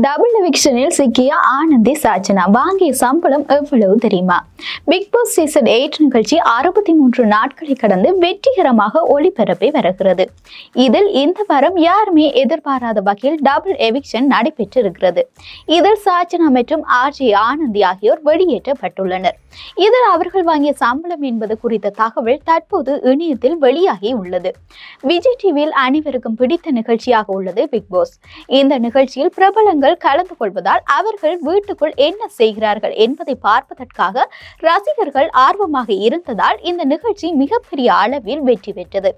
Double எவிக்ஷனில் சிக்கிய ஆனந்தி சாச்சனா வாங்கிய சம்பளம் எவ்வளவு தெரியுமா? பிக் பாஸ் சீசன் 8 நிகழ்ச்சி 63 நாட்களை கடந்து வெற்றிகரமாக ஒளிபரப்பி வருகிறது. இதில் இந்த வாரம் யாருமே எதிர்பாராத வகையில் டபுள் எவிக்ஷன் நடைபெற்றிருக்கிறது. இதில் சாச்சனா மற்றும் ஆர்ஜே ஆனந்தி ஆகியோர் வெளியேற்றப்பட்டுள்ளனர். இதில் அவர்கள் வாங்கிய சம்பளம் என்பது குறித்த தகவல் தற்போது இணையத்தில் வெளியாகி உள்ளது. விஜய் டிவியில் அனைவருக்கும் பிடித்த நிகழ்ச்சியாக உள்ளது பிக் பாஸ். இந்த நிகழ்ச்சியில் பிரபலங்கள் கலந்து கொள்வதால் அவர்கள் வீட்டுக்குள் என்ன செய்கிறார்கள் என்பதை பார்ப்பதற்காக ரசிகர்கள் ஆர்வமாக இருந்ததால் இந்த நிகழ்ச்சி மிகப்பெரிய அளவில் வெற்றி பெற்றது.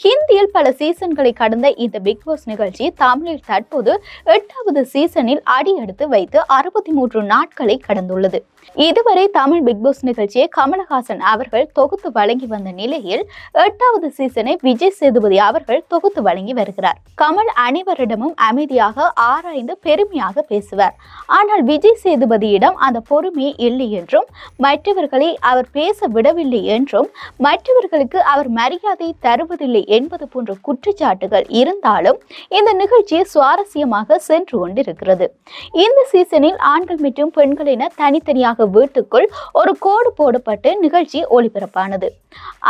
ஹிந்தியில் பல சீசன்களை கடந்த இந்த பிக் பாஸ் நிகழ்ச்சி தமிழில் தற்போது 8வது சீசனில் அடியெடுத்து வைத்து 63 நாட்களை கடந்துள்ளது. இதுவரை தமிழ் பிக் பாஸ் நிகழ்ச்சியை கமலஹாசன் அவர்கள் தொகுத்து வழங்கி வந்த நிலையில் 8வது சீசனை விஜய் சேதுபதி அவர்கள் தொகுத்து வழங்கி வருகிறார். கமல் அனைவரிடமும் அமைதியாக ஆராய்ந்து பெருமையாக பேசுவார். ஆனால் விஜய் சேதுபதியிடம் அந்த பொறுமை இல்லை என்றும், மற்றவர்களை அவர் பேச விடவில்லை என்றும், மற்றவர்களுக்கு அவர் மரியாதை தருவதில்லை என்பது போன்ற குற்றச்சாட்டுகள் இருந்தாலும் இந்த நிகழ்ச்சி சுவாரஸ்யமாக சென்று கொண்டிருக்கிறது. இந்த சீசனில் ஆண்கள் மற்றும் பெண்கள் என தனித்தனியாக வீட்டுக்குள் ஒரு கோடு போடப்பட்டு நிகழ்ச்சி ஒளிபரப்பானது.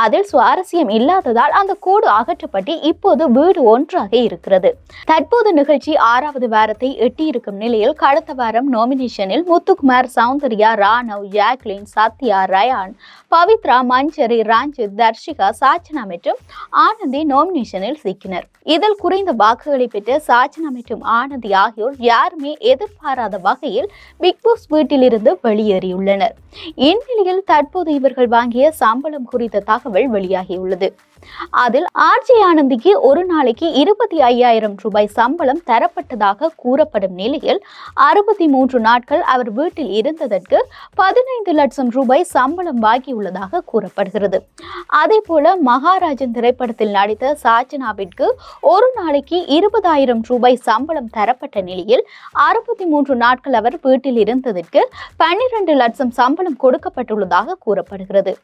அதில் சுவாரஸ்யம் இல்லாததால் அந்த கோடு அகற்றப்பட்டு இப்போது வீடு ஒன்றாக இருக்கிறது. தற்போது நிகழ்ச்சி 6வது வாரத்தை எட்டியிருக்கும் நிலையில் கடந்த வாரம் நாமினேஷனில் முத்துக்குமார், சௌந்தர்யா, ராணவ், ஜாக்லின், சத்யா, ரயான், பவித்ரா, மஞ்சரி, ரஞ்சித், தர்ஷிகா, சாச்சனா மற்றும் ஆனந்தி நாமினேஷனில் சிக்கினர். இதில் குறைந்த வாக்குகளை பெற்ற சாச்சனா மற்றும் ஆனந்தி ஆகியோர் யாருமே எதிர்பாராத வகையில் பிக் பாஸ் வீட்டிலிருந்து வெளியேறியுள்ளனர். இந்நிலையில் தற்போது இவர்கள் வாங்கிய சம்பளம் குறித்த தகவல் வெளியாகியுள்ளது. அதில் ஆர்ஜே ஆனந்திக்கு ஒரு நாளைக்கு 25,000 ரூபாய் சம்பளம் தரப்பட்டதாக கூறப்படும் நிலையில் 63 நாட்கள் அவர் வீட்டில் இருந்ததற்கு 15 லட்சம் ரூபாய் சம்பளம் வாங்கியுள்ளதாக கூறப்படுகிறது. அதே போல மகாராஜன் திரைப்படத்தில் நடித்த சாச்சனாவிற்கு ஒரு நாளைக்கு 20,000 ரூபாய் சம்பளம் தரப்பட்ட நிலையில் 63 நாட்கள் அவர் வீட்டில் இருந்ததற்கு 12 லட்சம் சம்பளம் கொடுக்கப்பட்டுள்ளதாக கூறப்படுகிறது.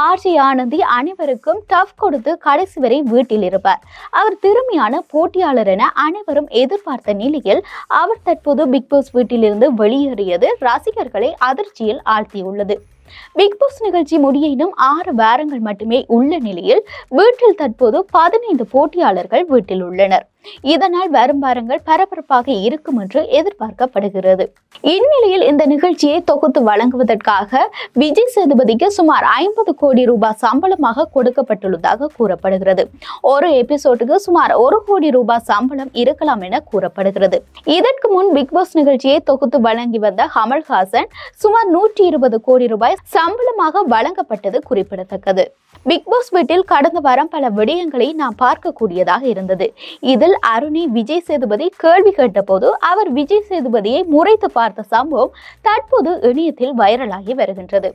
ஆர்ஜே ஆனந்தி அனைவருக்கும் டஃப் கொடுத்து கடைசி வரை வீட்டில் இருப்பார். அவர் திறமையான போட்டியாளர் என அனைவரும் எதிர்பார்த்த நிலையில் அவர் தற்போது பிக் பாஸ் வீட்டிலிருந்து வெளியேறியது ரசிகர்களை அதிர்ச்சியில் ஆழ்த்தியுள்ளது. பிக் பாஸ் நிகழ்ச்சி முடிய இன்னும் 6 வாரங்கள் மட்டுமே உள்ள நிலையில் வீட்டில் தற்போது 15 போட்டியாளர்கள் வீட்டில் உள்ளனர். இதனால் வரும் வாரங்கள் பரபரப்பாக இருக்கும் என்று எதிர்பார்க்கப்படுகிறது. இந்நிலையில் இந்த நிகழ்ச்சியை தொகுத்து வழங்குவதற்காக விஜய் சேதுபதிக்கு சுமார் 50 கோடி ரூபாய் சம்பளமாக கொடுக்கப்பட்டுள்ளதாக கூறப்படுகிறது. ஒரு எபிசோடுக்கு சுமார் 1 கோடி ரூபாய் சம்பளம் இருக்கலாம் என கூறப்படுகிறது. இதற்கு முன் பிக் பாஸ் நிகழ்ச்சியை தொகுத்து வழங்கி வந்த கமல்ஹாசன் சுமார் 120 கோடி ரூபாய் சம்பளமாக வழங்கப்பட்டது குறிப்பிடத்தக்கது. பிக் பாஸ் வீட்டில் கடந்த வாரம் பல விடயங்களை நாம் பார்க்கக்கூடியதாக இருந்தது. இதில் அருணை விஜய் சேதுபதி கேள்வி கேட்ட போது அவர் விஜய் சேதுபதியை முறைத்து பார்த்த சம்பவம் தற்போது இணையத்தில் வைரலாகி வருகின்றது.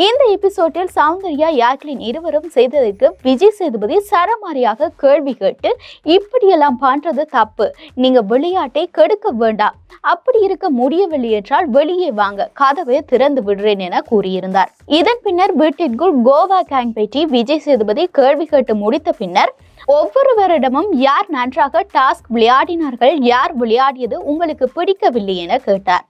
இந்த எபிசோடில் சௌந்தர்யா, யாக்லின் இருவரும் செய்ததற்கு விஜய் சேதுபதி சரமாரியாக கேள்வி கேட்டு, இப்படியெல்லாம் பண்றது தப்பு, நீங்க விளையாட்டை கெடுக்க வேண்டாம், அப்படி இருக்க முடியவில்லை என்றால் வெளியே வாங்க, கதவை திறந்து விடுறேன் என கூறியிருந்தார். இதன் பின்னர் வீட்டிற்குள் கோவா கேங் பற்றி விஜய் சேதுபதி கேள்வி கேட்டு முடித்த பின்னர் ஒவ்வொருவரிடமும் யார் நன்றாக டாஸ்க் விளையாடினார்கள், யார் விளையாடியது உங்களுக்கு பிடிக்கவில்லை என கேட்டார்.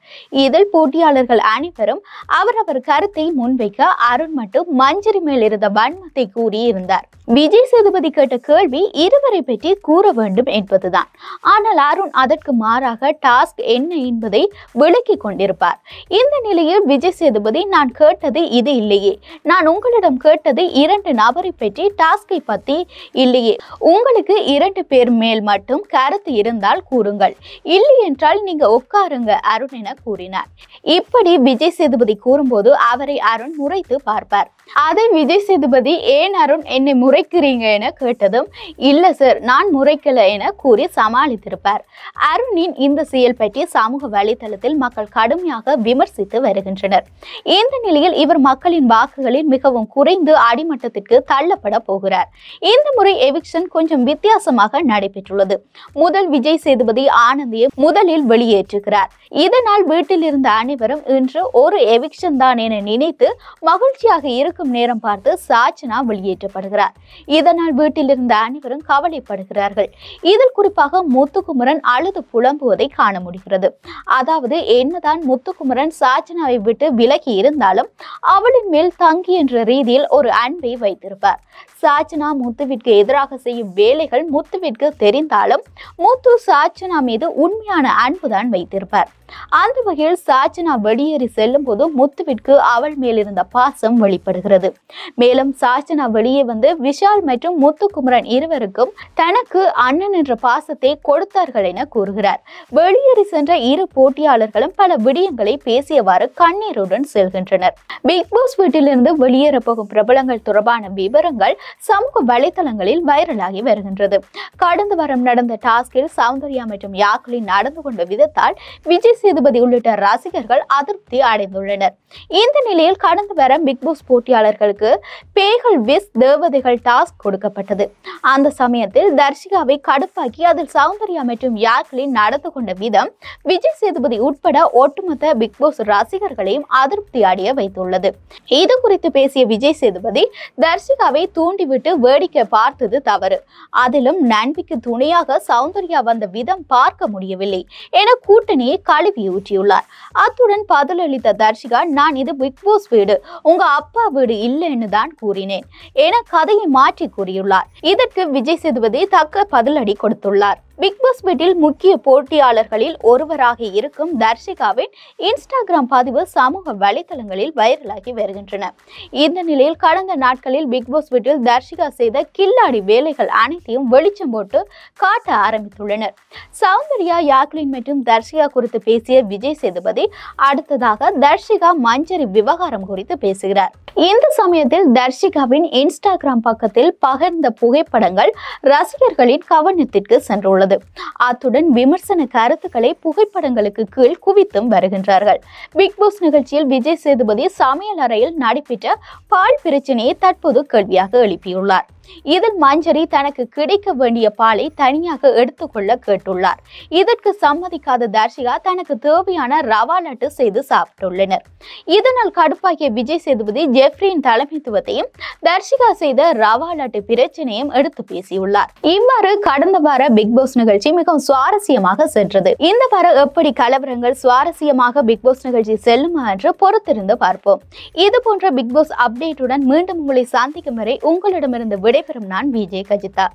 இதில் போட்டியாளர்கள் அனைவரும் அவரவர் கருத்தை முன்வைக்க அருண் மட்டும் மஞ்சரி மேல் இருந்த வன்மத்தை கூறியிருந்தார். விஜய் சேதுபதி கேட்ட கேள்வி இருவரை பற்றி கூற வேண்டும் என்பதுதான். ஆனால் அருண் அதற்கு மாறாக டாஸ்க் என்ன என்பதை விளக்கி கொண்டிருப்பார். இந்த நிலையில் விஜய் சேதுபதி, நான் கேட்டது இது இல்லையே, நான் உங்களிடம் கேட்டது 2 நபரை பற்றி, டாஸ்கை பற்றி இல்லையே, உங்களுக்கு 2 பேர் மேல் மட்டும் கருத்து இருந்தால் கூறுங்கள், இல்லை என்றால் நீங்க உட்காருங்க அருண் என கூறினார். இப்படி விஜய் சேதுபதி கூறும்போது அவரை அருண் முறைத்து பார்ப்பார். அதை விஜய் சேதுபதி, ஏன் அருண் என்னை முறைக்கிறீங்க என கேட்டதும், இல்ல சார் நான் முறைக்கல என கூறி சமாளித்திருப்பார். அருணின் இந்த செயல் பற்றி சமூக வலைதளத்தில் மக்கள் கடுமையாக விமர்சித்து வருகின்றனர். இந்த நிலையில் இவர் மக்களின் வாக்குகளில் மிகவும் குறைந்து அடிமட்டத்திற்கு தள்ளப்பட போகிறார். இந்த முறை எவிக்ஷன் எவிக்ஷன் கொஞ்சம் வித்தியாசமாக நடைபெற்றுள்ளது. முதல் விஜய் சேதுபதி ஆனந்தியை முதலில் வெளியேற்றுகிறார். இதனால் வீட்டில் இருந்த அனைவரும் இன்று ஒரு எவிக்ஷன் தான் என நினைத்து மகிழ்ச்சியாக இருக்கும் நேரம் பார்த்து சாச்சனா வெளியேற்றப்படுகிறார். இதனால் வீட்டில் இருந்த அனைவரும் கவலைப்படுகிறார்கள். இதில் குறிப்பாக முத்துக்குமரன் அழுது புலம்புவதை காண முடிகிறது. அதாவது என்னதான் முத்துக்குமரன் சாச்சனாவை விட்டு விலகி இருந்தாலும் அவளின் மேல் தங்கி என்ற ரீதியில் ஒரு அன்பை வைத்திருப்பார். சாச்சனா முத்துவிற்கு எதிராக செய்யும் வேலைகள் முத்துவிற்கு தெரிந்தாலும் முத்து சாச்சனா மீது உண்மையான அன்புதான் வைத்திருப்பார். அந்த வகையில் சாச்சனா வெளியேறி செல்லும் போது முத்துவிற்கு அவள் மேல் இருந்த பாசம் வெளிப்படுகிறது. மேலும் சாச்சனா வெளியே வந்து விஷால் மற்றும் முத்துக்குமரன் இருவருக்கும் தனக்கு அண்ணன் என்ற பாசத்தை கொடுத்தார்கள் என கூறுகிறார். வெளியேறி சென்ற இரு போட்டியாளர்களும் பல விடயங்களை பேசியவாறு கண்ணீருடன் செல்கின்றனர். பிக் பாஸ் வீட்டிலிருந்து வெளியேற போகும் பிரபலங்கள் தொடர்பான விவரங்கள் சமூக வலைதளங்களில் வைரலாகி வருகின்றது. கடந்த வாரம் நடந்த டாஸ்கில் சௌந்தர்யா மற்றும் யாக்லின் நடந்து கொண்ட விதத்தால் விஜய் சேதுபதி உள்ளிட்ட ரசிகர்கள் அதிருப்தி அடைந்துள்ளனர். இந்த நிலையில் கடந்த வாரம் பிக் பாஸ் போட்டியாளர்களுக்கு பேய்கள் விஸ் தேவதைகள் டாஸ்க் கொடுக்கப்பட்டது. அந்த சமயத்தில் தர்ஷிகாவை கடுப்பாக்கி அதில் சௌந்தர்யா மற்றும் யாக்லின் நடந்து கொண்ட விதம் விஜய் சேதுபதி உட்பட ஒட்டுமொத்த பிக் பாஸ் ரசிகர்களையும் அதிருப்தி அடைய வைத்துள்ளது. இது குறித்து பேசிய விஜய் சேதுபதி தர்ஷிகாவை தூண்டிவிட்டு வேடிக்கை பார்த்தது தவறு, அதிலும் நண்பிக்கு துணையாக சௌந்தர்யா வந்த விதம் பார்க்க முடியவில்லை என கூட்டணியை கழுவி ஊற்றியுள்ளார். அத்துடன் பதிலளித்த தர்ஷிகா, நான் இது பிக் பாஸ் வீடு, உங்க அப்பா வீடு இல்லைன்னு தான் கூறினேன் என கதையை மாற்றி கூறியுள்ளார். இதற்கு விஜய் சேதுபதி தக்க பதிலடி கொடுத்துள்ளார். பிக் பாஸ் வீட்டில் முக்கிய போட்டியாளர்களில் ஒருவராக இருக்கும் தர்ஷிகாவின் இன்ஸ்டாகிராம் பதிவு சமூக வலைதளங்களில் வைரலாகி வருகின்றன. இந்த நிலையில் கடந்த நாட்களில் பிக் பாஸ் வீட்டில் தர்ஷிகா செய்த கில்லாடி வேலைகள் அனைத்தையும் வெளிச்சம் போட்டு காட்ட ஆரம்பித்துள்ளனர். சௌந்தர்யா, யாக்லின் மற்றும் தர்ஷிகா குறித்து பேசிய விஜய் சேதுபதி அடுத்ததாக தர்ஷிகா மஞ்சரி விவகாரம் குறித்து பேசுகிறார். இந்த சமயத்தில் தர்ஷிகாவின் இன்ஸ்டாகிராம் பக்கத்தில் பகிர்ந்த புகைப்படங்கள் ரசிகர்களின் கவனத்திற்கு சென்றுள்ளது. அத்துடன் விமர்சன கருத்துக்களை புகைப்படங்களுக்கு கீழ் குவித்தும் வருகின்றார்கள். பிக் பாஸ் நிகழ்ச்சியில் விஜய் சேதுபதி சமையல் அறையில் நடைபெற்ற பால் பிரச்சனையை தற்போது கேள்வியாக எழுப்பியுள்ளார். இதில் மஞ்சரி தனக்கு கிடைக்க வேண்டிய பாலை தனியாக எடுத்துக்கொள்ள கேட்டுள்ளார். இதற்கு சம்மதிக்காத தர்ஷிகா தனக்கு தேவையான ரவா லட்டு செய்து சாப்பிட்டுள்ளனர். இதனால் கடுப்பாகிய விஜய் சேதுபதி ஜெஃப்ரியின் தலைமைத்துவத்தையும் தர்ஷிகா செய்த ரவா லட்டு பிரச்சனையும் எடுத்து பேசியுள்ளார். இவ்வாறு கடந்த வார பிக் பாஸ் நிகழ்ச்சி மிகவும் சுவாரஸ்யமாக சென்றது. இந்த வாரம் எப்படி கலவரங்கள் சுவாரஸ்யமாக பிக் பாஸ் நிகழ்ச்சி செல்லுமா என்று பொறுத்திருந்து பார்ப்போம். இது போன்ற பிக் பாஸ் அப்டேட்டுடன் மீண்டும் உங்களை சந்திக்கும் வரை உங்களிடமிருந்து விடைபெறும் நான் விஜய் கஜிதா.